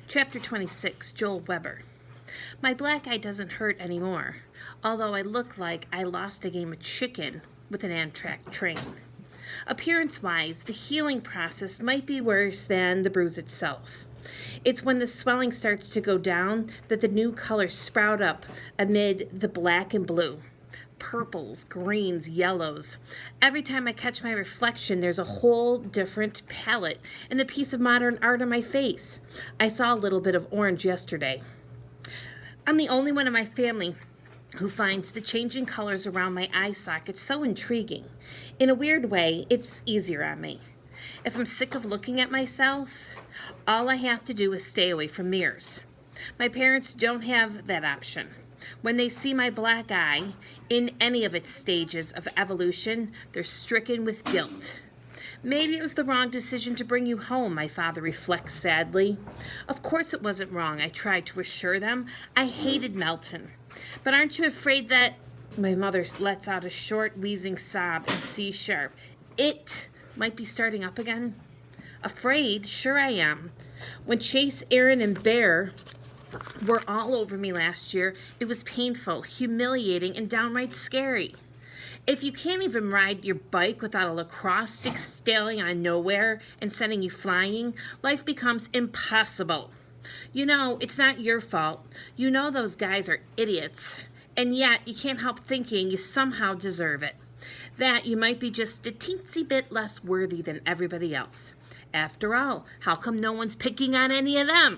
Chapter 26, Joel Weber. My black eye doesn't hurt anymore, although I look like I lost a game of chicken with an Amtrak train. Appearance-wise, the healing process might be worse than the bruise itself. It's when the swelling starts to go down that the new colors sprout up amid the black and blue. Purples, greens, yellows. Every time I catch my reflection, there's a whole different palette and the piece of modern art on my face. I saw a little bit of orange yesterday. I'm the only one in my family who finds the changing colors around my eye sockets so intriguing. In a weird way, it's easier on me. If I'm sick of looking at myself, all I have to do is stay away from mirrors. My parents don't have that option. When they see my black eye in any of its stages of evolution, they're stricken with guilt. Maybe it was the wrong decision to bring you home, my father reflects sadly. Of course it wasn't wrong, I tried to assure them. I hated Melton. But aren't you afraid that... My mother lets out a short, wheezing sob in C sharp. It might be starting up again. Afraid? Sure I am. When Chase, Aaron, and Bear were all over me last year, it was painful, humiliating, and downright scary. If you can't even ride your bike without a lacrosse stick sailing on nowhere and sending you flying, life becomes impossible. You know, it's not your fault. You know those guys are idiots, and yet you can't help thinking you somehow deserve it. That you might be just a teensy bit less worthy than everybody else. After all, how come no one's picking on any of them?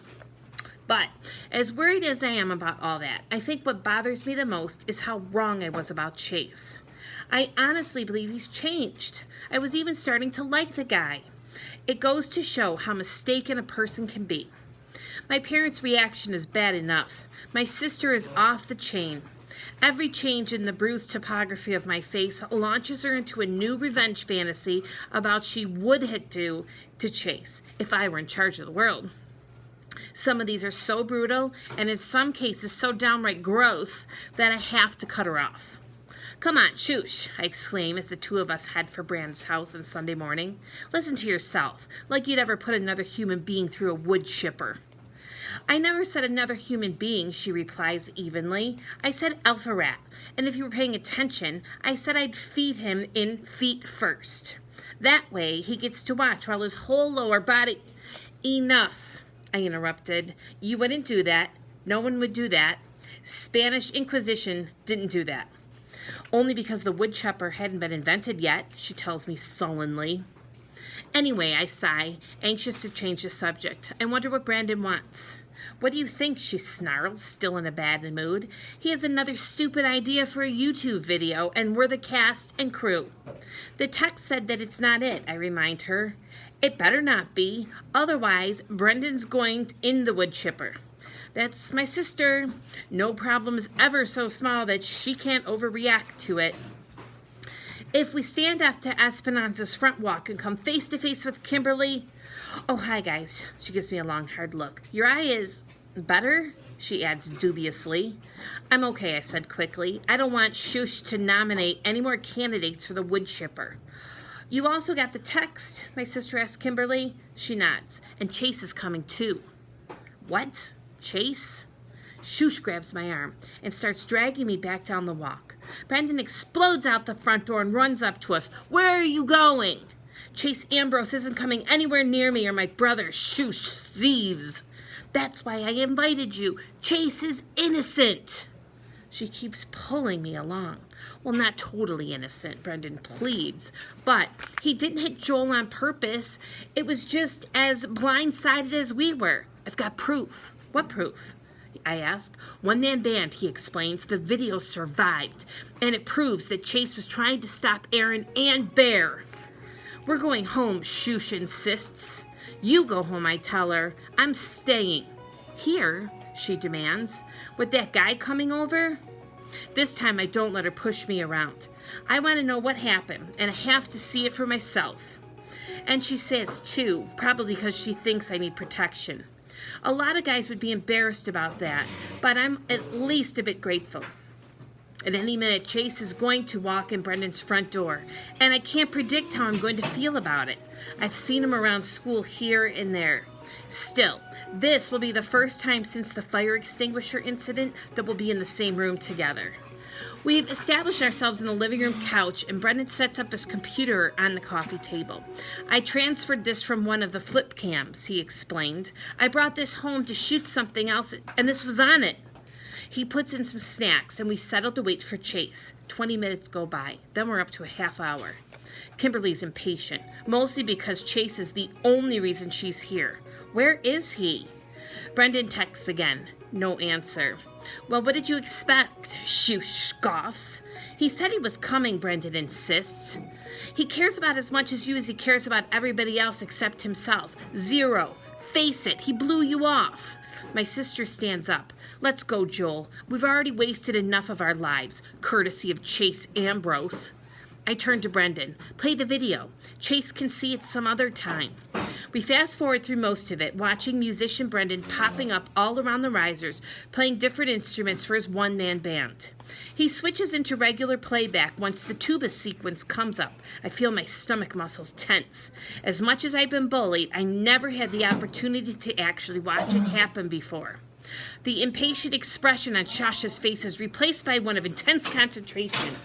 But as worried as I am about all that, I think what bothers me the most is how wrong I was about Chase. I honestly believe he's changed. I was even starting to like the guy. It goes to show how mistaken a person can be. My parents' reaction is bad enough. My sister is off the chain. Every change in the bruised topography of my face launches her into a new revenge fantasy about she would do to Chase if I were in charge of the world. Some of these are so brutal, and in some cases so downright gross, that I have to cut her off. Come on, shoosh, I exclaim as the two of us head for Brand's house on Sunday morning. Listen to yourself, like you'd ever put another human being through a wood chipper. I never said another human being, she replies evenly. I said alpha rat, and if you were paying attention, I said I'd feed him in feet first. That way he gets to watch while his whole lower body... Enough, I interrupted. You wouldn't do that. No one would do that. Spanish Inquisition didn't do that. Only because the wood chipper hadn't been invented yet, she tells me sullenly. Anyway, I sigh, anxious to change the subject. I wonder what Brandon wants. What do you think, she snarls, still in a bad mood. He has another stupid idea for a YouTube video, and we're the cast and crew. The text said that it's not it, I remind her. It better not be, otherwise Brendan's going in the wood chipper. That's my sister. No problem's ever so small that she can't overreact to it. If we stand up to Esperanza's front walk and come face to face with Kimberly... Oh, hi, guys. She gives me a long, hard look. Your eye is better? She adds dubiously. I'm okay, I said quickly. I don't want Shush to nominate any more candidates for the wood chipper. You also got the text? My sister asked Kimberly. She nods. And Chase is coming, too. What? Chase? Shush grabs my arm and starts dragging me back down the walk. Brandon explodes out the front door and runs up to us. Where are you going? Chase Ambrose isn't coming anywhere near me or my brother. Shush seethes. That's why I invited you. Chase is innocent. She keeps pulling me along. Well, not totally innocent, Brendan pleads, but he didn't hit Joel on purpose. It was just as blindsided as we were. I've got proof. What proof? I ask. One-man band, he explains. The video survived, and it proves that Chase was trying to stop Aaron and Bear. We're going home, Shush insists. You go home, I tell her. I'm staying. Here, she demands. With that guy coming over? This time I don't let her push me around. I want to know what happened, and I have to see it for myself. And she says, too, probably because she thinks I need protection. A lot of guys would be embarrassed about that, but I'm at least a bit grateful. At any minute, Chase is going to walk in Brendan's front door, and I can't predict how I'm going to feel about it. I've seen him around school here and there. Still, this will be the first time since the fire extinguisher incident that we'll be in the same room together. We've established ourselves in the living room couch, and Brendan sets up his computer on the coffee table. I transferred this from one of the flip cams, he explained. I brought this home to shoot something else, and this was on it. He puts in some snacks, and we settle to wait for Chase. 20 minutes go by. Then we're up to a half hour. Kimberly's impatient, mostly because Chase is the only reason she's here. Where is he? Brendan texts again. No answer. Well, what did you expect? She scoffs. He said he was coming, Brendan insists. He cares about as much as you as he cares about everybody else except himself. 0. Face it, he blew you off. My sister stands up. Let's go, Joel. We've already wasted enough of our lives, courtesy of Chase Ambrose. I turn to Brendan. Play the video. Chase can see it some other time. We fast forward through most of it, watching musician Brendan popping up all around the risers, playing different instruments for his one-man band. He switches into regular playback once the tuba sequence comes up. I feel my stomach muscles tense. As much as I've been bullied, I never had the opportunity to actually watch it happen before. The impatient expression on Shasha's face is replaced by one of intense concentration.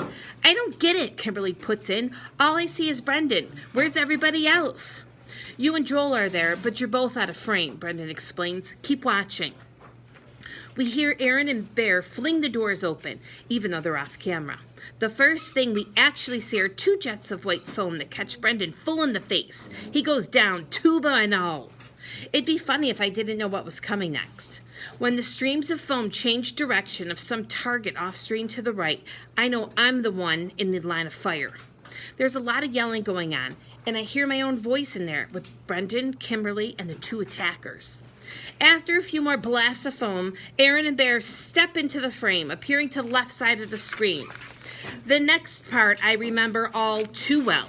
I don't get it, Kimberly puts in. All I see is Brendan. Where's everybody else? You and Joel are there, but you're both out of frame, Brendan explains. Keep watching. We hear Aaron and Bear fling the doors open, even though they're off camera. The first thing we actually see are 2 jets of white foam that catch Brendan full in the face. He goes down, tuba and all. It'd be funny if I didn't know what was coming next. When the streams of foam change direction of some target off-screen to the right, I know I'm the one in the line of fire. There's a lot of yelling going on, and I hear my own voice in there with Brendan, Kimberly, and the 2 attackers. After a few more blasts of foam, Aaron and Bear step into the frame, appearing to the left side of the screen. The next part I remember all too well.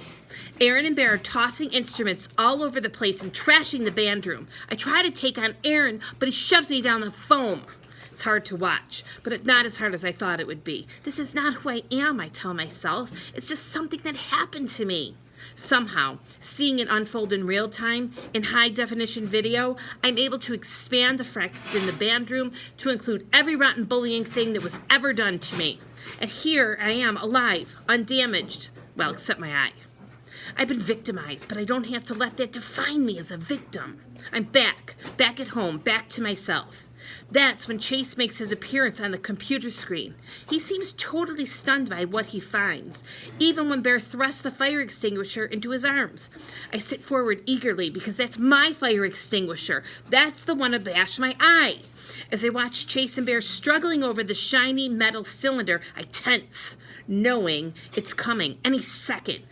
Aaron and Bear are tossing instruments all over the place and trashing the band room. I try to take on Aaron, but he shoves me down the foam. It's hard to watch, but it's not as hard as I thought it would be. This is not who I am, I tell myself. It's just something that happened to me. Somehow, seeing it unfold in real time, in high-definition video, I'm able to expand the fracas in the band room to include every rotten bullying thing that was ever done to me. And here I am, alive, undamaged. Well, except my eye. I've been victimized, but I don't have to let that define me as a victim. I'm back at home, back to myself. That's when Chase makes his appearance on the computer screen. He seems totally stunned by what he finds, even when Bear thrusts the fire extinguisher into his arms. I sit forward eagerly because that's my fire extinguisher. That's the one that bashed my eye. As I watch Chase and Bear struggling over the shiny metal cylinder, I tense, knowing it's coming any second.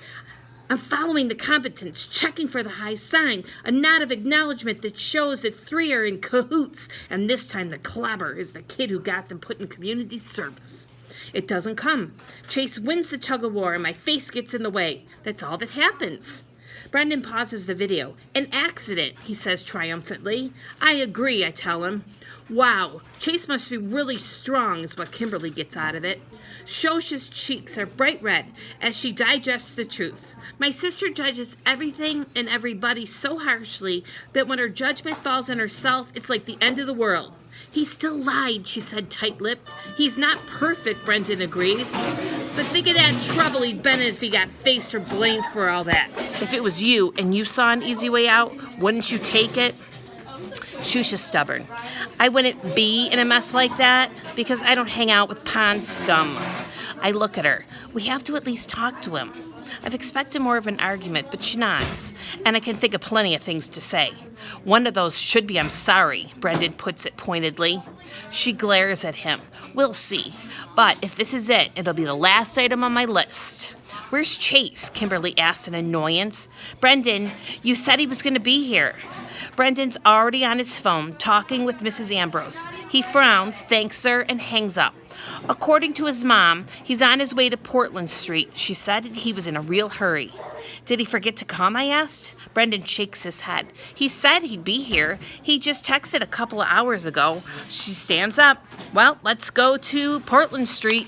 I'm following the combatants, checking for the high sign, a nod of acknowledgement that shows that 3 are in cahoots, and this time the clobber is the kid who got them put in community service. It doesn't come. Chase wins the tug-of-war, and my face gets in the way. That's all that happens. Brendan pauses the video. An accident, he says triumphantly. I agree, I tell him. Wow, Chase must be really strong is what Kimberly gets out of it. Shosha's cheeks are bright red as she digests the truth. My sister judges everything and everybody so harshly that when her judgment falls on herself, it's like the end of the world. He still lied, she said tight-lipped. He's not perfect, Brendan agrees. But think of that trouble he'd been in if he got faced or blamed for all that. If it was you and you saw an easy way out, wouldn't you take it? Shusha's stubborn. I wouldn't be in a mess like that because I don't hang out with pond scum. I look at her. We have to at least talk to him. I've expected more of an argument, but she nods, and I can think of plenty of things to say. One of those should be I'm sorry, Brendan puts it pointedly. She glares at him. We'll see. But if this is it, it'll be the last item on my list. Where's Chase? Kimberly asked in annoyance. Brendan, you said he was going to be here. Brendan's already on his phone, talking with Mrs. Ambrose. He frowns, thanks her, and hangs up. According to his mom, he's on his way to Portland Street. She said he was in a real hurry. Did he forget to come, I asked. Brendan shakes his head. He said he'd be here. He just texted a couple of hours ago. She stands up. Well, let's go to Portland Street.